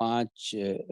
5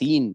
3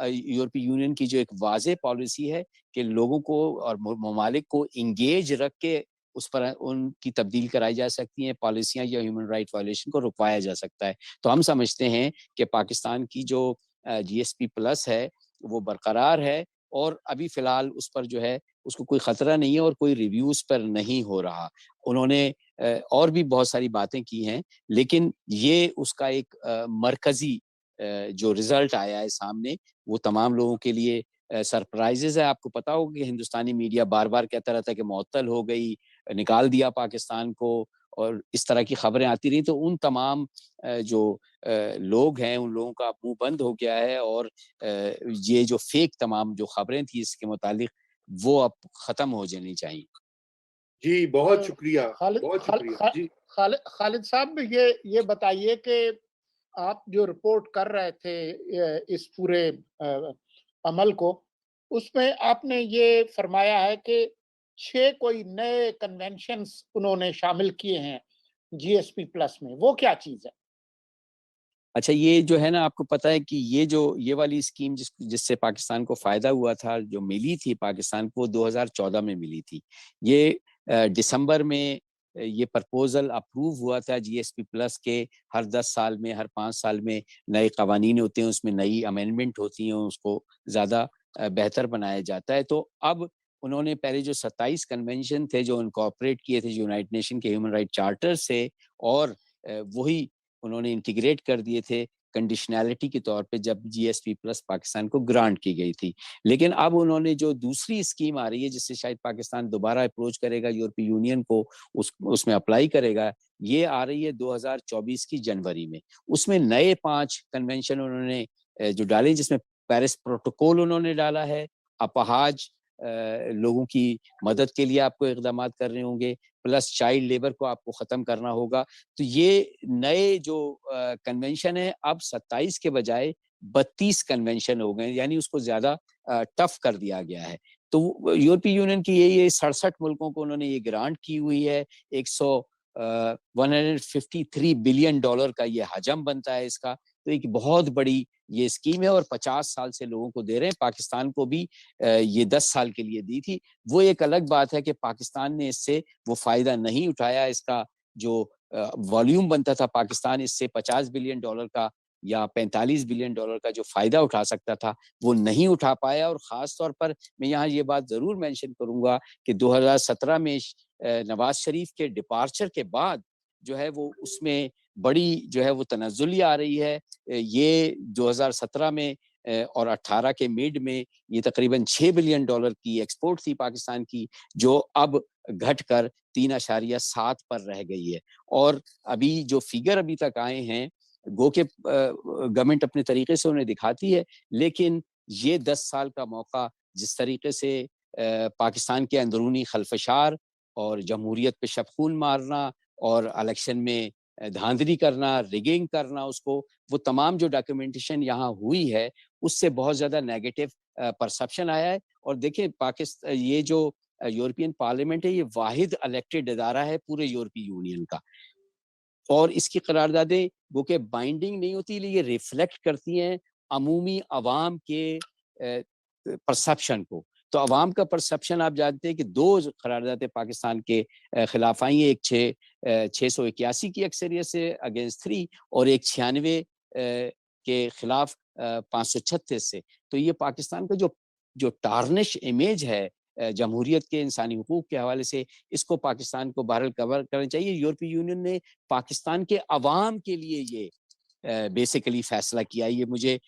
یورپی یونین کی جو ایک واضح پالیسی ہے کہ لوگوں کو اور ممالک کو انگیج رکھ کے اس پر ان کی تبدیل کرائی جا سکتی ہیں پالیسیاں یا ہیومن رائٹ وائلیشن کو رکوایا جا سکتا ہے. تو ہم سمجھتے ہیں کہ پاکستان کی جو جی ایس پی پلس ہے وہ برقرار ہے اور ابھی فی الحال اس پر جو ہے اس کو کوئی خطرہ نہیں ہے اور کوئی ریویوز پر نہیں ہو رہا. انہوں نے اور بھی بہت ساری باتیں کی ہیں لیکن یہ اس کا ایک مرکزی جو رزلٹ آیا ہے سامنے وہ تمام لوگوں کے لیے سرپرائزز ہے. آپ کو پتا ہوگا کہ ہندوستانی میڈیا بار بار کہتا رہتا ہے کہ معطل ہو گئی, نکال دیا پاکستان کو, اور اس طرح کی خبریں آتی رہی. تو ان تمام جو لوگ ہیں ان لوگوں کا منہ بند ہو گیا ہے اور یہ جو فیک تمام جو خبریں تھیں اس کے متعلق وہ اب ختم ہو جانی چاہیے. جی بہت شکریہ, خالد بہت شکریہ. جی خالد صاحب یہ بتائیے کہ آپ جو رپورٹ کر رہے تھے اس پورے عمل کو, اس میں آپ نے یہ فرمایا ہے کہ 6 کوئی نئے کنونشنز انہوں نے شامل کیے ہیں جی ایس پی پلس میں, وہ کیا چیز ہے؟ اچھا, یہ جو ہے نا آپ کو پتہ ہے کہ یہ والی اسکیم جس سے پاکستان کو فائدہ ہوا تھا, جو ملی تھی پاکستان کو 2014 میں ملی تھی. یہ دسمبر میں یہ پرپوزل اپروو ہوا تھا جی ایس پی پلس کے. ہر 10 سال میں ہر 5 سال میں نئے قوانین ہوتے ہیں, اس میں نئی امینڈمنٹ ہوتی ہیں, اس کو زیادہ بہتر بنایا جاتا ہے. تو اب انہوں نے پہلے جو 27 کنونشن تھے جو انکارپوریٹ کیے تھے یونائٹڈ نیشن کے ہیومن رائٹ چارٹر سے, اور وہی انہوں نے انٹیگریٹ کر دیے تھے کنڈیشنالٹی کے طور پہ جب جی ایس پی پلس پاکستان کو گرانٹ کی گئی تھی. لیکن اب انہوں نے جو دوسری اسکیم آ رہی ہے جس سے شاید پاکستان دوبارہ اپروچ کرے گا یورپی یونین کو, اس میں اپلائی کرے گا, یہ آ رہی ہے 2024 کی جنوری میں. اس میں نئے 5 کنونشن انہوں نے جو ڈالے, جس میں پیرس پروٹوکول انہوں نے ڈالا ہے, اپاہاج لوگوں کی مدد کے لیے آپ کو اقدامات کرنے ہوں گے, پلس چائلڈ لیبر کو آپ کو ختم کرنا ہوگا. تو یہ نئے جو کنونشن ہے اب 27 کے بجائے 32 کنونشن ہو گئے, یعنی اس کو زیادہ ٹف کر دیا گیا ہے. تو یورپی یونین کی یہ 67 ملکوں کو انہوں نے یہ گرانٹ کی ہوئی ہے. 153 بلین ڈالر کا یہ حجم بنتا ہے اس کا. تو ایک بہت بڑی یہ اسکیم ہے اور 50 سال سے لوگوں کو دے رہے ہیں. پاکستان کو بھی یہ 10 سال کے لیے دی تھی. وہ ایک الگ بات ہے کہ پاکستان نے اس سے وہ فائدہ نہیں اٹھایا. اس کا جو والیوم بنتا تھا پاکستان اس سے 50 بلین ڈالر کا یا 45 بلین ڈالر کا جو فائدہ اٹھا سکتا تھا وہ نہیں اٹھا پایا. اور خاص طور پر میں یہاں یہ بات ضرور مینشن کروں گا کہ 2017 میں نواز شریف کے ڈپارچر کے بعد جو ہے وہ اس میں بڑی جو ہے وہ تنزلی آ رہی ہے. یہ 2017 میں اور 18 کے میڈ میں یہ تقریباً 6 بلین ڈالر کی ایکسپورٹ تھی پاکستان کی, جو اب گھٹ کر 3.7 پر رہ گئی ہے. اور ابھی جو فگر ابھی تک آئے ہیں گو کہ گورنمنٹ اپنے طریقے سے انہیں دکھاتی ہے, لیکن یہ 10 سال کا موقع جس طریقے سے پاکستان کے اندرونی خلفشار اور جمہوریت پہ شب خون مارنا اور الیکشن میں دھاندلی کرنا, ریگنگ کرنا, اس کو وہ تمام جو ڈاکیومنٹیشن یہاں ہوئی ہے اس سے بہت زیادہ نیگیٹو پرسپشن آیا ہے. اور دیکھیں پاکستان یہ جو یورپین پارلیمنٹ ہے یہ واحد الیکٹڈ ادارہ ہے پورے یورپی یونین کا, اور اس کی قراردادیں وہ کہ بائنڈنگ نہیں ہوتی, لیکن یہ ریفلیکٹ کرتی ہیں عمومی عوام کے پرسپشن کو. تو عوام کا پرسپشن آپ جانتے ہیں کہ 2 قراردادیں پاکستان کے خلاف آئی ہیں, ایک 681 کی اکثریت سے اگینسٹ 3 اور ایک 96 کے خلاف 536 سے. تو یہ پاکستان کا جو ٹارنش امیج ہے جمہوریت کے انسانی حقوق کے حوالے سے, اس کو پاکستان کو بہرحال کور کرنا چاہیے. یورپی یونین نے پاکستان کے عوام کے لیے یہ بیسیکلی فیصلہ کیا. یہ مجھے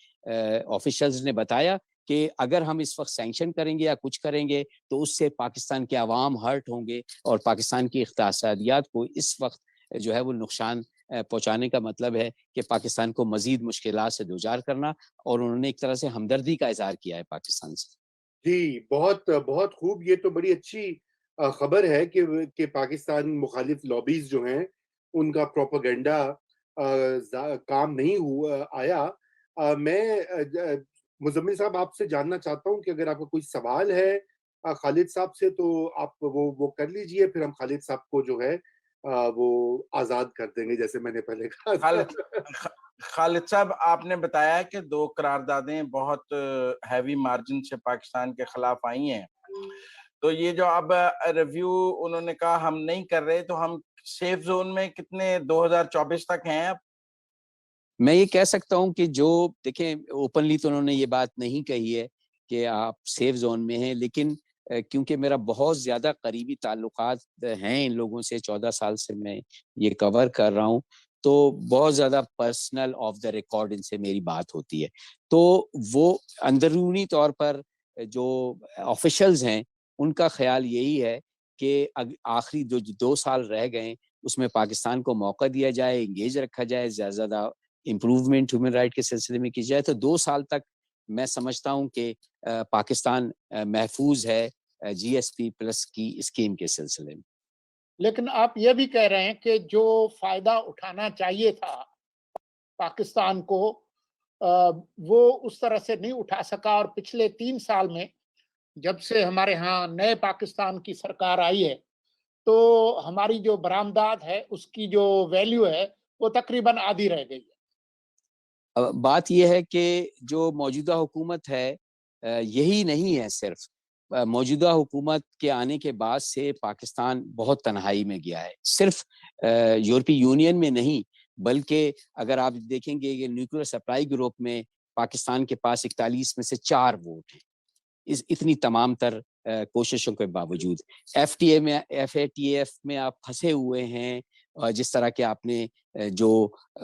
آفیشلز نے بتایا کہ اگر ہم اس وقت سینکشن کریں گے یا کچھ کریں گے تو اس سے پاکستان کے عوام ہرٹ ہوں گے, اور پاکستان کی اقتصادیات کو اس وقت جو ہے وہ نقصان پہنچانے کا مطلب ہے کہ پاکستان کو مزید مشکلات سے دوچار کرنا. اور انہوں نے ایک طرح سے ہمدردی کا اظہار کیا ہے پاکستان سے. جی بہت بہت خوب. یہ تو بڑی اچھی خبر ہے کہ پاکستان مخالف لابیز جو ہیں ان کا پروپیگنڈا کام نہیں آیا. میں مزمل صاحب آپ سے جاننا چاہتا ہوں کہ اگر آپ کا کوئی سوال ہے خالد صاحب سے تو آپ وہ کر لیجئے, پھر ہم خالد صاحب کو جو ہے وہ آزاد کر دیں گے جیسے میں نے پہلے کہا. خالد صاحب آپ نے بتایا کہ 2 قراردادیں بہت ہیوی مارجن سے پاکستان کے خلاف آئی ہیں، تو یہ جو اب ریویو انہوں نے کہا ہم نہیں کر رہے، تو ہم سیف زون میں کتنے 2024 تک ہیں اب؟ میں یہ کہہ سکتا ہوں کہ جو دیکھیں اوپنلی تو انہوں نے یہ بات نہیں کہی ہے کہ آپ سیف زون میں ہیں، لیکن کیونکہ میرا بہت زیادہ قریبی تعلقات ہیں ان لوگوں سے، 14 سال سے میں یہ کور کر رہا ہوں، تو بہت زیادہ personal of the record in سے میری بات ہوتی ہے، تو وہ اندرونی طور پر جو آفیشلز ہیں ان کا خیال یہی ہے کہ آخری جو 2 سال رہ گئے اس میں پاکستان کو موقع دیا جائے، انگیج رکھا جائے، زیادہ امپروومنٹ ہیومن رائٹ کے سلسلے میں کی جائے، تو 2 سال تک میں سمجھتا ہوں کہ پاکستان محفوظ ہے جی ایس پی پلس کی اسکیم کے سلسلے میں۔ لیکن آپ یہ بھی کہہ رہے ہیں کہ جو فائدہ اٹھانا چاہیے تھا پاکستان کو وہ اس طرح سے نہیں اٹھا سکا، اور پچھلے 3 سال میں جب سے ہمارے ہاں نئے پاکستان کی سرکار آئی ہے تو ہماری جو برآمدات ہے اس کی جو ویلیو ہے وہ تقریباً آدھی رہ گئی ہے۔ بات یہ ہے کہ جو موجودہ حکومت ہے یہی نہیں ہے، صرف موجودہ حکومت کے آنے کے بعد سے پاکستان بہت تنہائی میں گیا ہے، صرف یورپی یونین میں نہیں بلکہ اگر آپ دیکھیں گے کہ نیوکلیر سپلائی گروپ میں پاکستان کے پاس 41 میں سے 4 ووٹ ہیں، اتنی تمام تر کوششوں کے باوجود۔ ایف اے ٹی ایف میں آپ پھنسے ہوئے ہیں، جس طرح کے آپ نے جو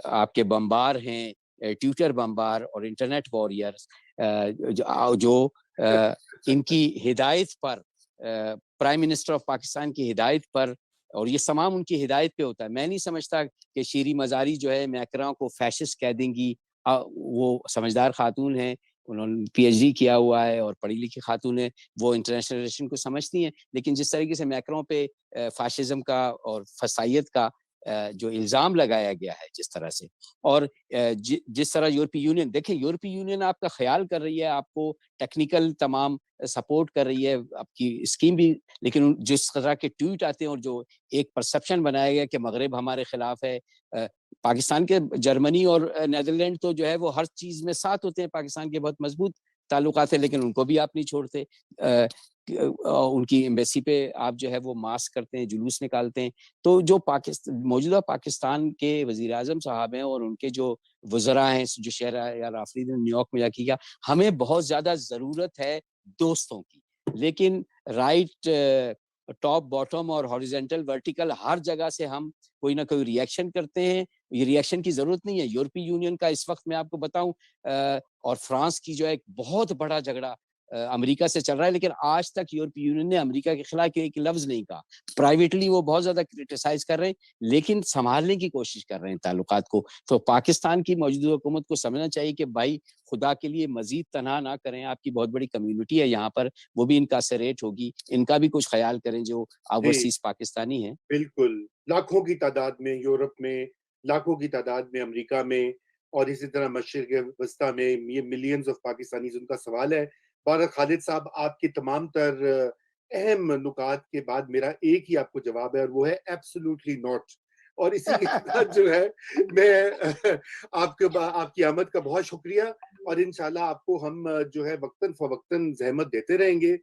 آپ کے بمبار ہیں، ٹویٹر بمبار اور انٹرنیٹ واریئرز جو ان کی ہدایت پر، پرائم منسٹر آف پاکستان کی ہدایت پر، اور یہ تمام ان کی ہدایت پہ ہوتا ہے۔ میں نہیں سمجھتا کہ شیریں مزاری جو ہے میکرا کو فیشسٹ کہہ دیں گی، وہ سمجھدار خاتون ہیں، انہوں نے پی ایچ ڈی کیا ہوا ہے اور پڑھی لکھی خاتون ہے، وہ انٹرنیشنل ریلیشن کو سمجھتی ہیں، لیکن جس طریقے سے میکروں پہ فاشزم کا اور فسائیت کا جو الزام لگایا گیا ہے جس طرح سے، اور جس طرح یورپی یونین، دیکھیں یورپی یونین آپ کا خیال کر رہی ہے، آپ کو ٹیکنیکل تمام سپورٹ کر رہی ہے، آپ کی اسکیم بھی، لیکن جس طرح کے ٹویٹ آتے ہیں اور جو ایک پرسپشن بنایا گیا کہ مغرب ہمارے خلاف ہے، پاکستان کے جرمنی اور نیدرلینڈ تو جو ہے وہ ہر چیز میں ساتھ ہوتے ہیں، پاکستان کے بہت مضبوط تعلقات ہیں، لیکن ان کو بھی آپ نہیں چھوڑتے، ان کی ایمبیسی پہ آپ جو ہے وہ ماسک کرتے ہیں، جلوس نکالتے ہیں، تو جو موجودہ پاکستان کے وزیر اعظم صاحب ہیں اور ان کے جو وزراء ہیں جو شہریار آفریدی نے نیو یارک میں جا کے کیا، ہمیں بہت زیادہ ضرورت ہے دوستوں کی، لیکن رائٹ ٹاپ باٹم اور ہاریزونٹل ورٹیکل ہر جگہ سے ہم کوئی نہ کوئی ری ایکشن کرتے ہیں، یہ ری ایکشن کی ضرورت نہیں ہے۔ یورپی یونین کا اس وقت میں آپ کو بتاؤں اور فرانس کی جو ہے ایک بہت بڑا جھگڑا امریکہ سے چل رہا ہے، لیکن آج تک یورپی یونین نے امریکہ کے خلاف ایک لفظ نہیں کہا، پرائیویٹلی وہ بہت زیادہ کرٹیسائز کر رہے ہیں لیکن سنبھالنے کی کوشش کر رہے ہیں تعلقات کو۔ تو پاکستان کی موجودہ حکومت کو سمجھنا چاہیے کہ بھائی خدا کے لیے مزید تنہا نہ کریں، آپ کی بہت بڑی کمیونٹی ہے یہاں پر، وہ بھی انکارسریٹ ہوگی، ان کا بھی کچھ خیال کریں جو اوورسیز پاکستانی ہیں۔ بالکل، لاکھوں کی تعداد میں یورپ میں، لاکھوں کی تعداد میں امریکہ میں، اور اسی طرح مشرق وسطیٰ میں یہ ملینز آف پاکستانیز، ان کا سوال ہے۔ بہرحال خالد صاحب، آپ کی تمام تر اہم نکات کے بعد میرا ایک ہی آپ کو جواب ہے، اور وہ ہے ایبسولوٹلی ناٹ، اور اسی کے ساتھ جو ہے میں آپ کی آمد کا بہت شکریہ، اور انشاءاللہ آپ کو ہم جو ہے وقتاً فوقتاً زحمت دیتے رہیں گے